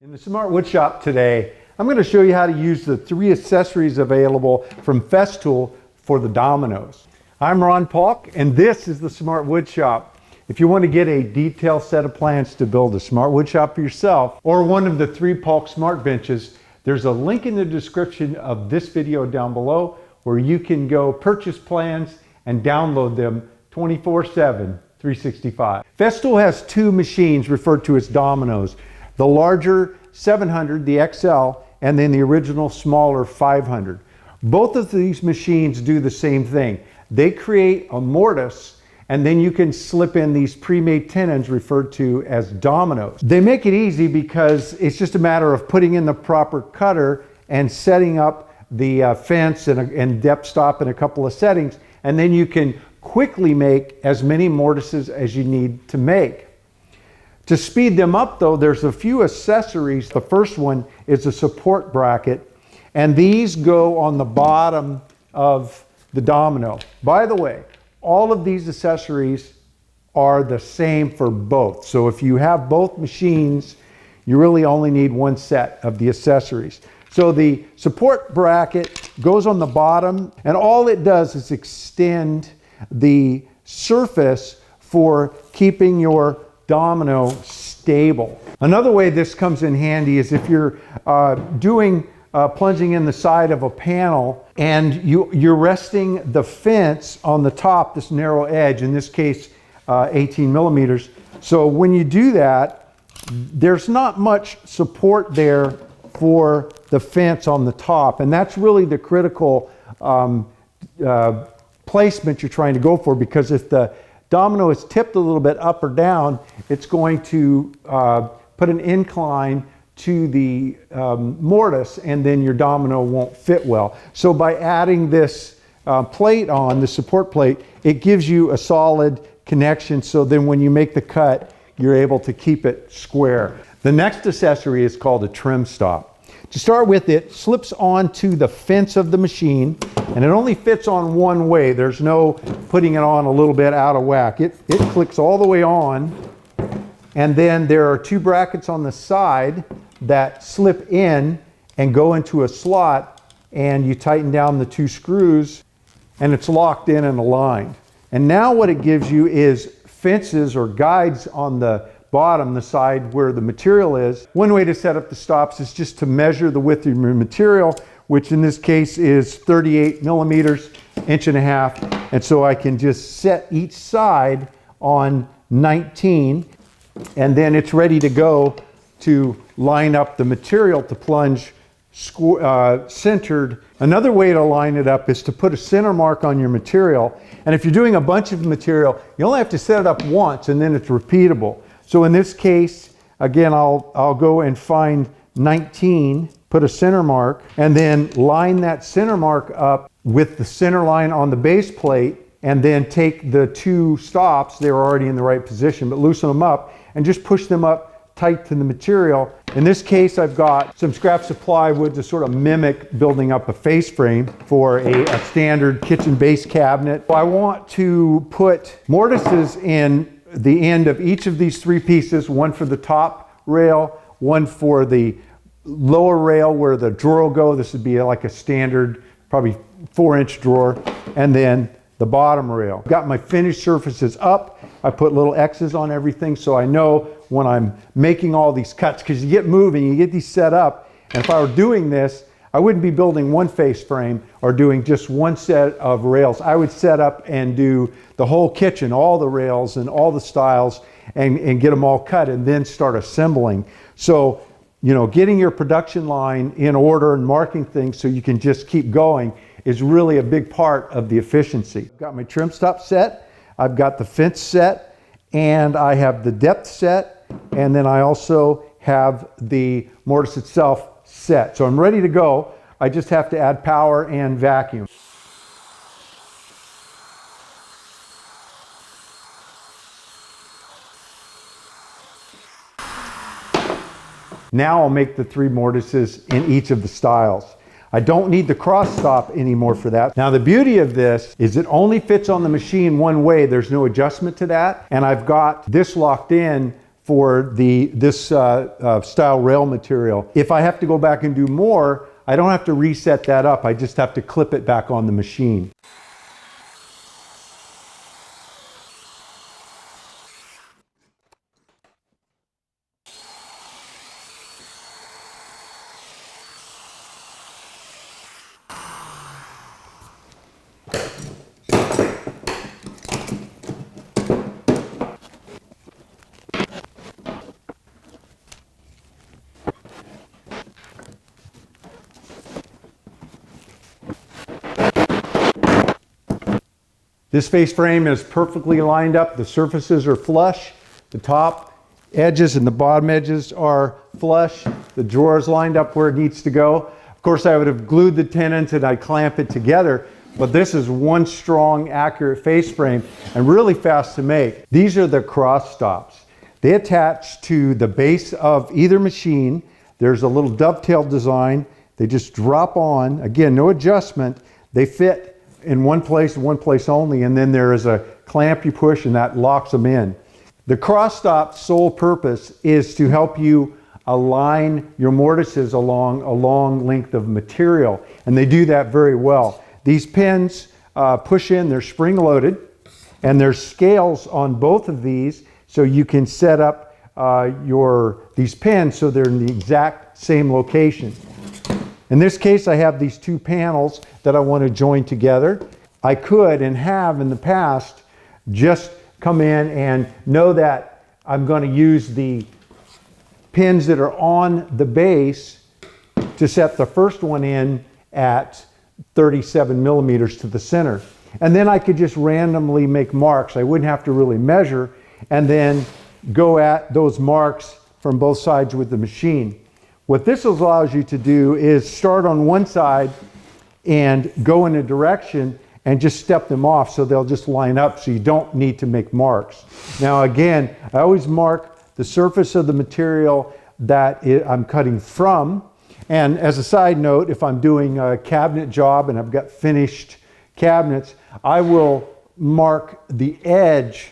In the Smart Woodshop today, I'm going to show you how to use the 3 accessories available from Festool for the dominoes. I'm Ron Paulk, and this is the Smart Woodshop. If you want to get a detailed set of plans to build a Smart Woodshop for yourself or one of the 3 Paulk Smart Benches, there's a link in the description of this video down below where you can go purchase plans and download them 24/7, 365. Festool has 2 machines referred to as dominoes. The larger 700, the XL, and then the original smaller 500. Both of these machines do the same thing. They create a mortise, and then you can slip in these pre-made tenons referred to as dominoes. They make it easy because it's just a matter of putting in the proper cutter and setting up the fence and depth stop in a couple of settings, and then you can quickly make as many mortises as you need to make. To speed them up though, there's a few accessories. The first one is a support bracket, and these go on the bottom of the domino. By the way, all of these accessories are the same for both. So if you have both machines, you really only need one set of the accessories. So the support bracket goes on the bottom, and all it does is extend the surface for keeping your domino stable. Another way this comes in handy is if you're plunging in the side of a panel and you're resting the fence on the top, this narrow edge, in this case 18 millimeters. So when you do that, there's not much support there for the fence on the top, and that's really the critical placement you're trying to go for, because if the domino is tipped a little bit up or down, it's going to put an incline to the mortise, and then your domino won't fit well. So by adding this plate on, the support plate, it gives you a solid connection, so then when you make the cut, you're able to keep it square. The next accessory is called a trim stop. To start with, it slips onto the fence of the machine, and it only fits on one way. There's no putting it on a little bit out of whack. It clicks all the way on, and then there are 2 brackets on the side that slip in and go into a slot, and you tighten down the 2 screws, and it's locked in and aligned. And now what it gives you is fences or guides on the bottom, the side where the material is. One way to set up the stops is just to measure the width of your material, which in this case is 38 millimeters, 1.5 inches. And so I can just set each side on 19, and then it's ready to go to line up the material to plunge centered. Another way to line it up is to put a center mark on your material. And if you're doing a bunch of material, you only have to set it up once, and then it's repeatable. So in this case, again, I'll go and find 19, put a center mark, and then line that center mark up with the center line on the base plate, and then take the 2 stops, they were already in the right position, but loosen them up and just push them up tight to the material. In this case, I've got some scraps of plywood to sort of mimic building up a face frame for a standard kitchen base cabinet. I want to put mortises in the end of each of these 3 pieces, one for the top rail, one for the lower rail where the drawer will go. This would be like a standard, probably 4-inch drawer, and then the bottom rail. Got my finished surfaces up. I put little X's on everything so I know when I'm making all these cuts, because you get moving, you get these set up, and if I were doing this, I wouldn't be building one face frame or doing just one set of rails. I would set up and do the whole kitchen, all the rails and all the styles, and get them all cut, and then start assembling. So, you know, getting your production line in order and marking things so you can just keep going is really a big part of the efficiency. I've got my trim stop set, I've got the fence set, and I have the depth set, and then I also have the mortise itself set. So I'm ready to go. I just have to add power and vacuum. Now I'll make the 3 mortises in each of the styles. I don't need the cross stop anymore for that. Now the beauty of this is it only fits on the machine one way. There's no adjustment to that. And I've got this locked in for this style rail material. If I have to go back and do more, I don't have to reset that up. I just have to clip it back on the machine. This face frame is perfectly lined up. The surfaces are flush. The top edges and the bottom edges are flush. The drawer is lined up where it needs to go. Of course, I would have glued the tenons and I'd clamp it together, but this is one strong, accurate face frame and really fast to make. These are the cross stops. They attach to the base of either machine. There's a little dovetail design. They just drop on. Again, no adjustment. They fit in one place only, and then there is a clamp you push and that locks them in. The cross stop's sole purpose is to help you align your mortises along a long length of material, and they do that very well. These pins push in, they're spring loaded, and there's scales on both of these, so you can set up these pins so they're in the exact same location. In this case, I have these two panels that I want to join together. I could and have in the past just come in and know that I'm going to use the pins that are on the base to set the first one in at 37 millimeters to the center. And then I could just randomly make marks. I wouldn't have to really measure and then go at those marks from both sides with the machine. What this allows you to do is start on one side and go in a direction and just step them off so they'll just line up so you don't need to make marks. Now again, I always mark the surface of the material that I'm cutting from. And as a side note, if I'm doing a cabinet job and I've got finished cabinets, I will mark the edge,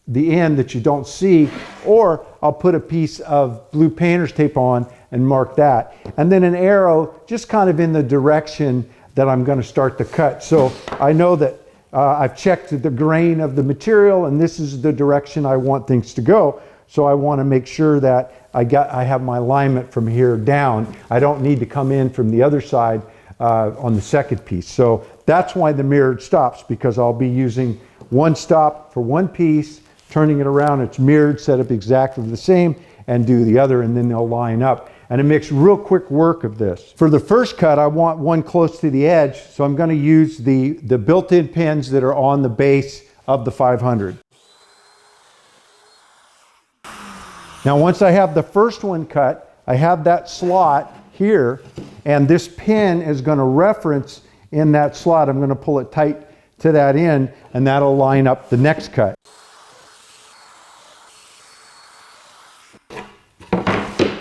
the end that you don't see, or I'll put a piece of blue painter's tape on and mark that. And then an arrow just kind of in the direction that I'm going to start the cut. So I know that I've checked the grain of the material and this is the direction I want things to go. So I want to make sure that I have my alignment from here down. I don't need to come in from the other side on the second piece. So that's why the mirrored stops, because I'll be using one stop for one piece, turning it around, it's mirrored, set up exactly the same, and do the other, and then they'll line up. And it makes real quick work of this. For the first cut, I want one close to the edge, so I'm going to use the built-in pins that are on the base of the 500. Now once I have the first one cut, I have that slot here, and this pin is going to reference in that slot. I'm going to pull it tight to that end, and that'll line up the next cut.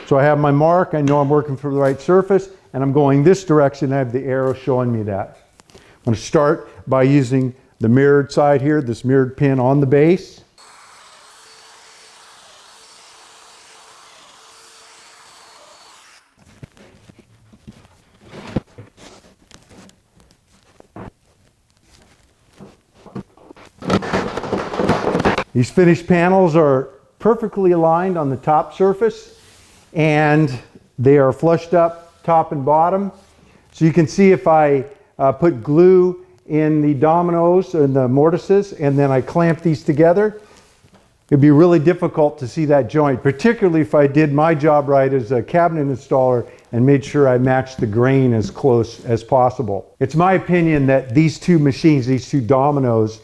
So I have my mark, I know I'm working for the right surface, and I'm going this direction. I have the arrow showing me that. I'm going to start by using the mirrored side here, this mirrored pin on the base. These finished panels are perfectly aligned on the top surface, and they are flushed up top and bottom. So you can see if I put glue in the dominoes and the mortises and then I clamp these together, it'd be really difficult to see that joint, particularly if I did my job right as a cabinet installer and made sure I matched the grain as close as possible. It's my opinion that these two machines, these two dominoes,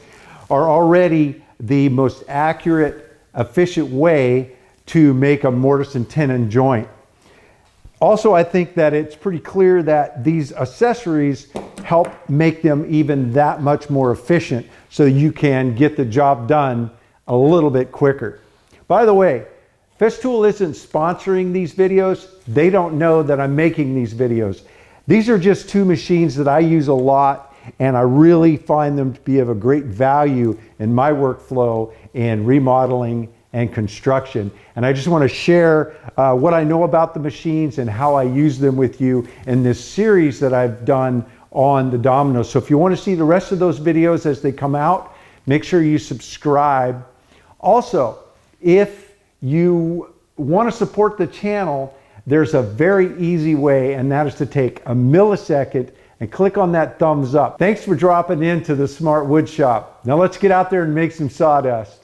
are already the most accurate, efficient way to make a mortise and tenon joint. Also, I think that it's pretty clear that these accessories help make them even that much more efficient so you can get the job done a little bit quicker. By the way, Festool isn't sponsoring these videos. They don't know that I'm making these videos. These are just two machines that I use a lot, and I really find them to be of a great value in my workflow in remodeling and construction. And I just want to share what I know about the machines and how I use them with you in this series that I've done on the Domino. So if you want to see the rest of those videos as they come out, make sure you subscribe. Also, if you want to support the channel, there's a very easy way, and that is to take a millisecond and click on that thumbs up. Thanks for dropping into the Smart Wood Shop. Now let's get out there and make some sawdust.